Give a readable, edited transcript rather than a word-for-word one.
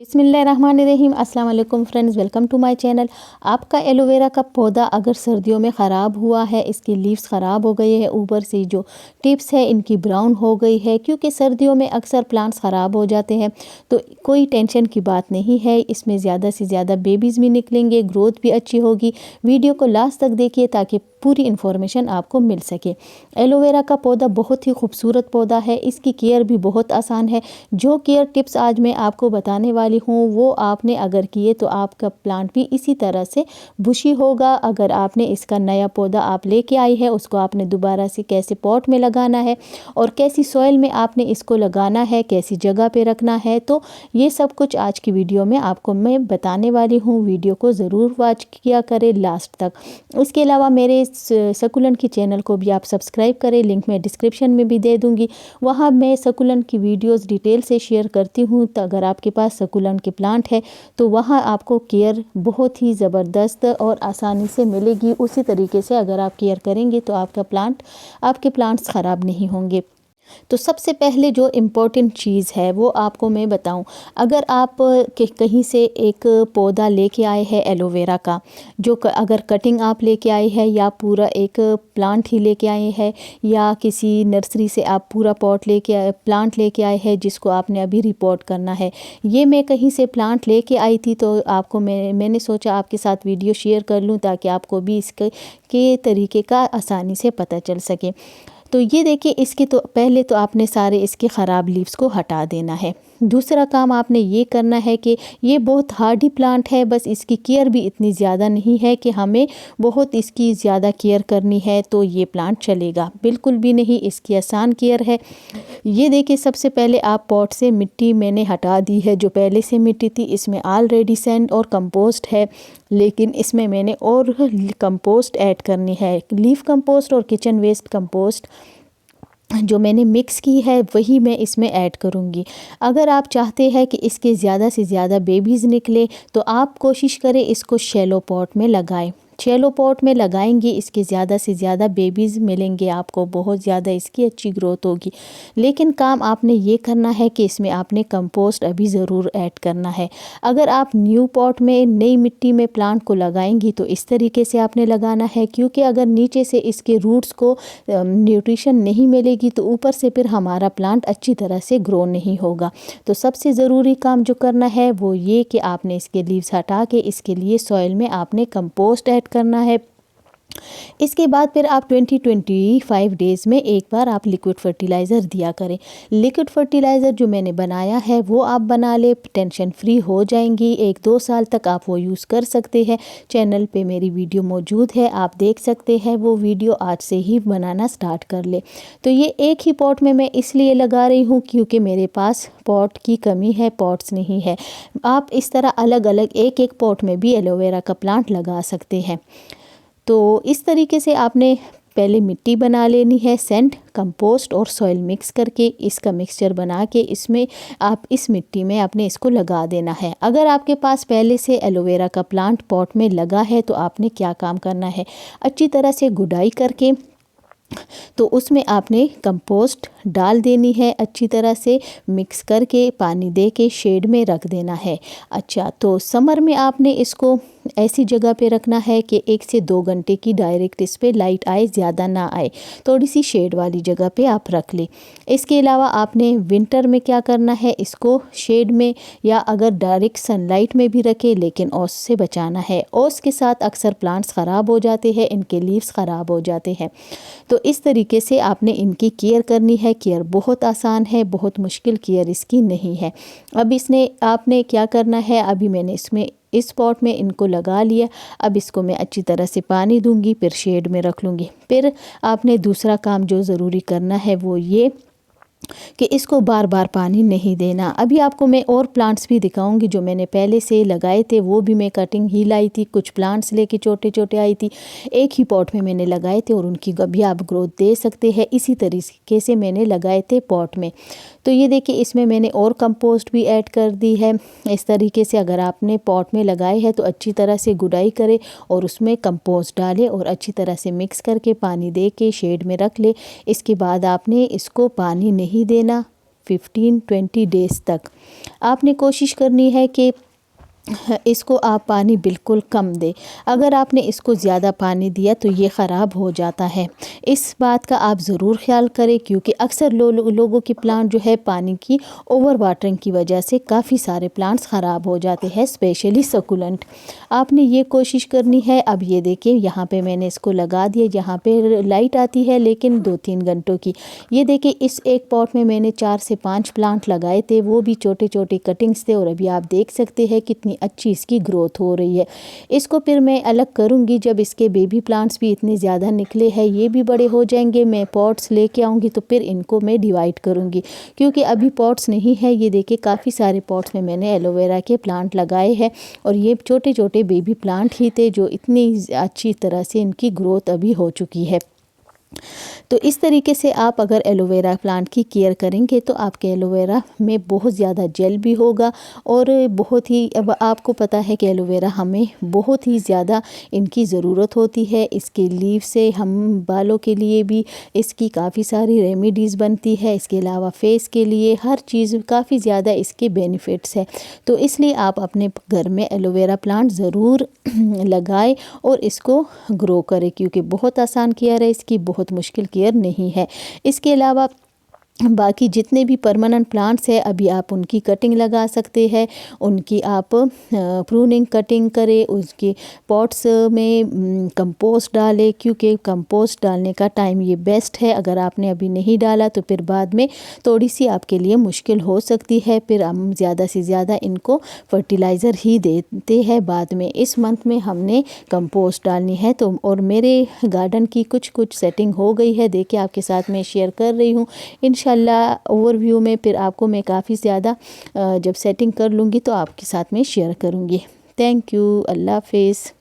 बिस्मिल्लाहिर्रहमानिर्रहीम। अस्सलाम वालेकुम friends, welcome to my channel. आपका एलोवेरा का पौधा अगर सर्दियों में ख़राब हुआ है, इसकी लीव्स ख़राब हो गई है, ऊपर से जो टिप्स है इनकी ब्राउन हो गई है, क्योंकि सर्दियों में अक्सर प्लांट्स ख़राब हो जाते हैं, तो कोई टेंशन की बात नहीं है। इसमें ज़्यादा से ज़्यादा बेबीज़ भी निकलेंगे, ग्रोथ भी अच्छी होगी। वीडियो को लास्ट तक देखिए ताकि पूरी इन्फॉर्मेशन आपको मिल सके। एलोवेरा का पौधा बहुत ही खूबसूरत पौधा है, इसकी केयर भी बहुत आसान है। जो केयर टिप्स आज मैं आपको बताने वाली हूँ वो आपने अगर किए तो आपका प्लांट भी इसी तरह से बुशी होगा। अगर आपने इसका नया पौधा आप लेके आई है, उसको आपने दोबारा से कैसे पॉट में लगाना है और कैसी सॉइल में आपने इसको लगाना है, कैसी जगह पे रखना है, तो ये सब कुछ आज की वीडियो में आपको मैं बताने वाली हूँ। वीडियो को ज़रूर वॉच किया करें लास्ट तक। इसके अलावा मेरे सकुलेंट की चैनल को भी आप सब्सक्राइब करें, लिंक मैं डिस्क्रिप्शन में भी दे दूँगी। वहाँ मैं सकुलेंट की वीडियोज़ डिटेल से शेयर करती हूँ। तो अगर आपके पास सकुलेंट के प्लांट है तो वहाँ आपको केयर बहुत ही ज़बरदस्त और आसानी से मिलेगी। उसी तरीके से अगर आप केयर करेंगे तो आपके प्लांट्स ख़राब नहीं होंगे। तो सबसे पहले जो इम्पोर्टेंट चीज़ है वो आपको मैं बताऊं। अगर आप कहीं से एक पौधा लेके आए हैं एलोवेरा का, अगर कटिंग आप लेके आए हैं या पूरा एक प्लांट ही लेके आए हैं, या किसी नर्सरी से आप पूरा प्लांट लेके आए हैं जिसको आपने अभी रिपोर्ट करना है। ये मैं कहीं से प्लांट लेके आई थी, तो आपको मैंने सोचा आपके साथ वीडियो शेयर कर लूँ ताकि आपको भी इसके तरीके का आसानी से पता चल सके। तो ये देखिए, इसके तो पहले तो आपने सारे इसके ख़राब लीव्स को हटा देना है। दूसरा काम आपने ये करना है कि ये बहुत हार्डी प्लांट है, बस इसकी केयर भी इतनी ज़्यादा नहीं है कि हमें बहुत इसकी ज़्यादा केयर करनी है तो ये प्लांट चलेगा, बिल्कुल भी नहीं। इसकी आसान केयर है। ये देखिए, सबसे पहले आप पॉट से मिट्टी मैंने हटा दी है। जो पहले से मिट्टी थी इसमें ऑलरेडी सैंड और कंपोस्ट है, लेकिन इसमें मैंने और कंपोस्ट ऐड करनी है। लीफ कंपोस्ट और किचन वेस्ट कंपोस्ट जो मैंने मिक्स की है वही मैं इसमें ऐड करूँगी। अगर आप चाहते हैं कि इसके ज़्यादा से ज़्यादा बेबीज़ निकले तो आप कोशिश करें इसको शैलो पॉट में लगाएं। शैलो पॉट में लगाएंगे इसके ज़्यादा से ज़्यादा बेबीज़ मिलेंगे आपको, बहुत ज़्यादा इसकी अच्छी ग्रोथ होगी। लेकिन काम आपने ये करना है कि इसमें आपने कंपोस्ट अभी ज़रूर ऐड करना है। अगर आप न्यू पॉट में नई मिट्टी में प्लांट को लगाएंगी तो इस तरीके से आपने लगाना है, क्योंकि अगर नीचे से इसके रूट्स को न्यूट्रिशन नहीं मिलेगी तो ऊपर से फिर हमारा प्लांट अच्छी तरह से ग्रो नहीं होगा। तो सबसे ज़रूरी काम जो करना है वो ये कि आपने इसके लीव्स हटा के इसके लिए सॉइल में आपने कंपोस्ट ऐड करना है। इसके बाद फिर आप 20-25 डेज़ में एक बार आप लिक्विड फर्टिलाइज़र दिया करें। लिक्विड फर्टिलाइज़र जो मैंने बनाया है वो आप बना ले, टेंशन फ्री हो जाएंगी। 1-2 साल तक आप वो यूज़ कर सकते हैं। चैनल पे मेरी वीडियो मौजूद है, आप देख सकते हैं वो वीडियो। आज से ही बनाना स्टार्ट कर ले। तो ये एक ही पॉट में मैं इसलिए लगा रही हूँ क्योंकि मेरे पास पॉट की कमी है, पॉट्स नहीं है। आप इस तरह अलग अलग एक एक पॉट में भी एलोवेरा का प्लांट लगा सकते हैं। तो इस तरीके से आपने पहले मिट्टी बना लेनी है, सैंड, कंपोस्ट और सॉइल मिक्स करके इसका मिक्सचर बना के इसमें आप इस मिट्टी में आपने इसको लगा देना है। अगर आपके पास पहले से एलोवेरा का प्लांट पॉट में लगा है तो आपने क्या काम करना है, अच्छी तरह से गुड़ाई करके तो उसमें आपने कंपोस्ट डाल देनी है, अच्छी तरह से मिक्स करके पानी दे के शेड में रख देना है। अच्छा, तो समर में आपने इसको ऐसी जगह पे रखना है कि 1 से 2 घंटे की डायरेक्ट इस पे लाइट आए, ज़्यादा ना आए, थोड़ी सी शेड वाली जगह पे आप रख लें। इसके अलावा आपने विंटर में क्या करना है, इसको शेड में या अगर डायरेक्ट सनलाइट में भी रखें, लेकिन ओस से बचाना है। ओस के साथ अक्सर प्लांट्स ख़राब हो जाते हैं, इनके लीव्स ख़राब हो जाते हैं। तो इस तरीके से आपने इनकी केयर करनी है। केयर बहुत आसान है, बहुत मुश्किल केयर इसकी नहीं है। अब आपने क्या करना है, अभी मैंने इस पॉट में इनको लगा लिया। अब इसको मैं अच्छी तरह से पानी दूंगी, फिर शेड में रख लूँगी। फिर आपने दूसरा काम जो ज़रूरी करना है वो ये कि इसको बार बार पानी नहीं देना। अभी आपको मैं और प्लांट्स भी दिखाऊंगी जो मैंने पहले से लगाए थे, वो भी मैं कटिंग ही लाई थी। कुछ प्लांट्स लेके छोटे छोटे आई थी, एक ही पॉट में मैंने लगाए थे और उनकी भी आप ग्रोथ दे सकते हैं। इसी तरीके से मैंने लगाए थे पॉट में। तो ये देखिए, इसमें मैंने और कंपोस्ट भी ऐड कर दी है। इस तरीके से अगर आपने पॉट में लगाए हैं तो अच्छी तरह से गुड़ाई करें और उसमें कंपोस्ट डालें और अच्छी तरह से मिक्स करके पानी दे के शेड में रख ले। इसके बाद आपने इसको पानी नहीं देना, 15-20 डेज़ तक। आपने कोशिश करनी है कि इसको आप पानी बिल्कुल कम दें। अगर आपने इसको ज़्यादा पानी दिया तो ये ख़राब हो जाता है। इस बात का आप ज़रूर ख्याल करें, क्योंकि अक्सर लोगों के प्लांट जो है पानी की ओवर वाटरिंग की वजह से काफ़ी सारे प्लांट्स ख़राब हो जाते हैं, स्पेशली सकुलेंट। आपने ये कोशिश करनी है। अब ये देखिए यहाँ पे मैंने इसको लगा दिया, यहाँ पे लाइट आती है लेकिन 2-3 घंटों की। ये देखिए इस एक पॉट में मैंने 4 से 5 प्लांट लगाए थे, वो भी छोटे छोटे कटिंग्स थे, और अभी आप देख सकते हैं कितनी अच्छी इसकी ग्रोथ हो रही है। इसको फिर मैं अलग करूँगी जब इसके बेबी प्लांट्स भी इतने ज़्यादा निकले हैं, ये भी बड़े हो जाएंगे। मैं पॉट्स लेके आऊँगी तो फिर इनको मैं डिवाइड करूँगी, क्योंकि अभी पॉट्स नहीं है। ये देखिए काफ़ी सारे पॉट्स में मैंने एलोवेरा के प्लांट लगाए हैं, और ये छोटे छोटे बेबी प्लांट ही थे जो इतनी अच्छी तरह से इनकी ग्रोथ अभी हो चुकी है। तो इस तरीके से आप अगर एलोवेरा प्लांट की केयर करेंगे तो आपके एलोवेरा में बहुत ज़्यादा जेल भी होगा, और बहुत ही, अब आपको पता है कि एलोवेरा हमें बहुत ही ज़्यादा इनकी ज़रूरत होती है। इसके लीव से हम बालों के लिए भी इसकी काफ़ी सारी रेमेडीज़ बनती है। इसके अलावा फेस के लिए हर चीज़ काफ़ी ज़्यादा इसके बेनिफिट्स है। तो इसलिए आप अपने घर में एलोवेरा प्लांट ज़रूर लगाएं और इसको ग्रो करें, क्योंकि बहुत आसान केयर है इसकी, बहुत मुश्किल केयर नहीं है। इसके अलावा बाकी जितने भी परमानेंट प्लांट्स हैं अभी आप उनकी कटिंग लगा सकते हैं, उनकी आप प्रूनिंग कटिंग करें, उसके पॉट्स में कंपोस्ट डालें, क्योंकि कंपोस्ट डालने का टाइम ये बेस्ट है। अगर आपने अभी नहीं डाला तो फिर बाद में थोड़ी सी आपके लिए मुश्किल हो सकती है। फिर हम ज़्यादा से ज़्यादा इनको फर्टिलाइज़र ही देते हैं बाद में। इस मंथ में हमने कंपोस्ट डालनी है। तो और मेरे गार्डन की कुछ सेटिंग हो गई है, देखिए आपके साथ मैं शेयर कर रही हूँ। इंशाल्लाह ओवरव्यू में फिर आपको मैं काफ़ी ज़्यादा जब सेटिंग कर लूँगी तो आपके साथ में शेयर करूँगी। Thank you. अल्लाह हाफिज़।